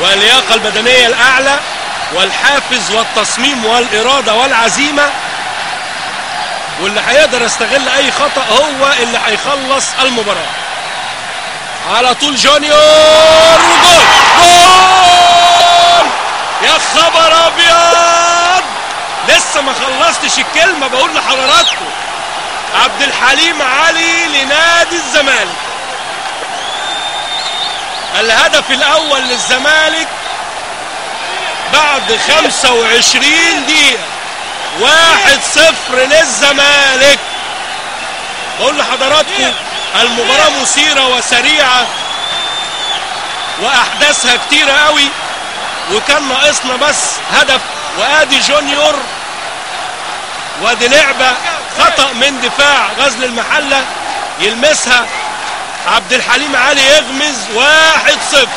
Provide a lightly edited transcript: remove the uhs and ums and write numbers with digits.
واللياقة البدنية الأعلى والحافز والتصميم والإرادة والعزيمة، واللي هيقدر يستغل أي خطأ هو اللي هيخلص المباراة. على طول جونيور، جول جول! يا خبر أبيض، لسه ما خلصتش الكلمة بقول لحضراتكم. عبد الحليم علي لنادي الزمالك، الهدف الأول للزمالك بعد 25 دقيقة، 1-0 للزمالك. بقول لحضراتكم المباراة مثيرة وسريعة وأحداثها كتيرة قوي، وكان ناقصنا بس هدف. وادي جونيور، وادي لعبة خطأ من دفاع غزل المحلة، يلمسها عبد الحليم علي يغمز 1-0.